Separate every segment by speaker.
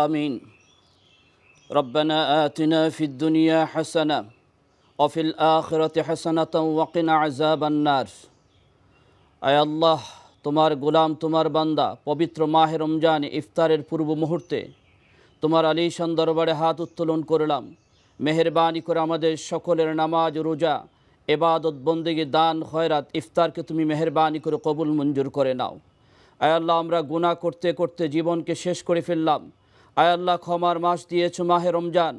Speaker 1: آمين. ربنا آتنا في الدنيا حسنة وفي الآخرة حسنة وقنا عذاب النار. আয় আল্লাহ, তোমার গোলাম, তোমার বান্দা পবিত্র মাহে রমজান ইফতারের পূর্ব মুহূর্তে তোমার আলিশান দরবারে হাত উত্তোলন করলাম। মেহেরবানি করে আমাদের সকলের নামাজ, রোজা, ইবাদত, বন্দেগী, দান, খয়রাত, ইফতারকে তুমি মেহেরবানি করে কবুল মঞ্জুর করে নাও। আয় আল্লাহ, আমরা গুনাহ করতে করতে জীবনকে শেষ করে ফেললাম। আয় আল্লাহ, ক্ষমার মাস দিয়েছ মাহে রমজান,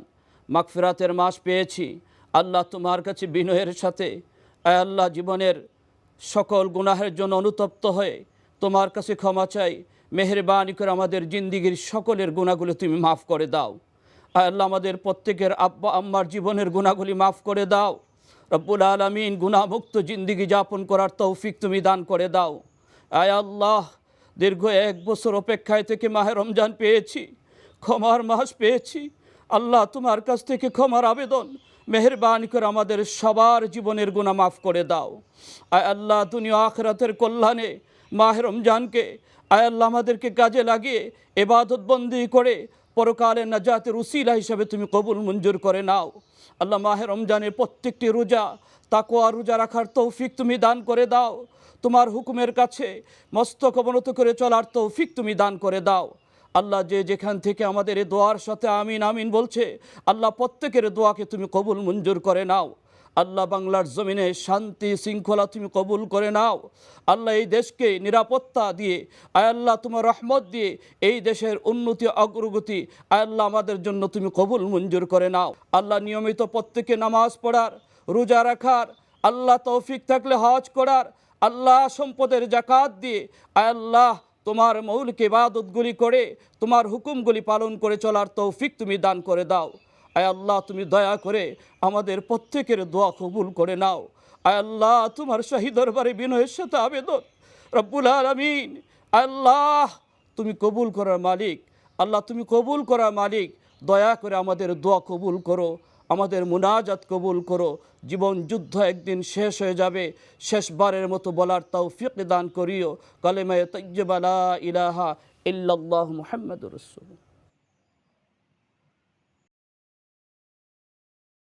Speaker 1: মাগফিরাতের মাস পেয়েছি। আল্লাহ, তোমার কাছে বিনয়ের সাথে আয় আল্লাহ জীবনের সকল গুনাহের জন্য অনুতপ্ত হয়ে তোমার কাছে ক্ষমা চাই। মেহেরবানি করে আমাদের জিন্দিগির সকলের গুনাহগুলো তুমি মাফ করে দাও। আয় আল্লাহ, আমাদের প্রত্যেকের আব্বা আম্মার জীবনের গুনাহগুলি মাফ করে দাও। রব্বুল আলামিন, গুনাহমুক্ত জিন্দিগি যাপন করার তৌফিক তুমি দান করে দাও। আয় আল্লাহ, দীর্ঘ 1 বছর অপেক্ষায় থেকে মাহে রমজান পেয়েছি, ক্ষমার মাস পেয়েছি। আল্লাহ, তোমার কাছ থেকে ক্ষমার আবেদন, মেহেরবানি করে আমাদের সবার জীবনের গুনাহ মাফ করে দাও। আয় আল্লাহ, দুনিয়া আখিরাতের কল্যাণে মাহে রমজানকে আয় আল্লাহ আমাদেরকে কাজে লাগিয়ে ইবাদত বন্দি করে পরকালে নাজাতের উসিলা হিসাবে তুমি কবুল মঞ্জুর করে নাও। আল্লাহ, মাহে রমজানের প্রত্যেকটি রোজা তাকওয়া রোজা রাখার তৌফিক তুমি দান করে দাও। তোমার হুকুমের কাছে মস্তক অবনত করে চলার তৌফিক তুমি দান করে দাও। আল্লাহ, যে যেখান থেকে আমাদের এই দোয়ার সাথে আমিন আমিন বলছে, আল্লাহ প্রত্যেকের দোয়াকে তুমি কবুল মঞ্জুর করে নাও। আল্লাহ, বাংলার জমিনে শান্তি শৃঙ্খলা তুমি কবুল করে নাও। আল্লাহ, এই দেশকে নিরাপত্তা দিয়ে আয় আল্লাহ তোমার রহমত দিয়ে এই দেশের উন্নতি অগ্রগতি আয় আল্লাহ আমাদের জন্য তুমি কবুল মঞ্জুর করে নাও। আল্লাহ, নিয়মিত প্রত্যেকে নামাজ পড়ার, রোজা রাখার, আল্লাহ তৌফিক থাকলে হজ করার, আল্লাহ সম্পদের জাকাত দিয়ে আয় আল্লাহ তোমার মৌলিক ইবাদতগুলি করে তোমার হুকুমগুলি পালন করে চলার তৌফিক তুমি দান করে দাও। আয় আল্লাহ, তুমি দয়া করে আমাদের প্রত্যেকের দোয়া কবুল করে নাও। আয় আল্লাহ, তোমার শাহী দরবারে বিনয়ের সাথে আবেদন, রব্বুল আলামিন, আল্লাহ তুমি কবুল করার মালিক। আল্লাহ, তুমি কবুল করার মালিক। দয়া করে আমাদের দোয়া কবুল করো, আমাদের মুনাজাত কবুল করো। জীবন যুদ্ধ একদিন শেষ হয়ে যাবে, শেষবারের মতো বলার তৌফিক দান করিও। কালেমায়ে তাইয়্যিবা লা ইলাহা ইল্লাল্লাহু মুহাম্মাদুর রাসূলুল্লাহ।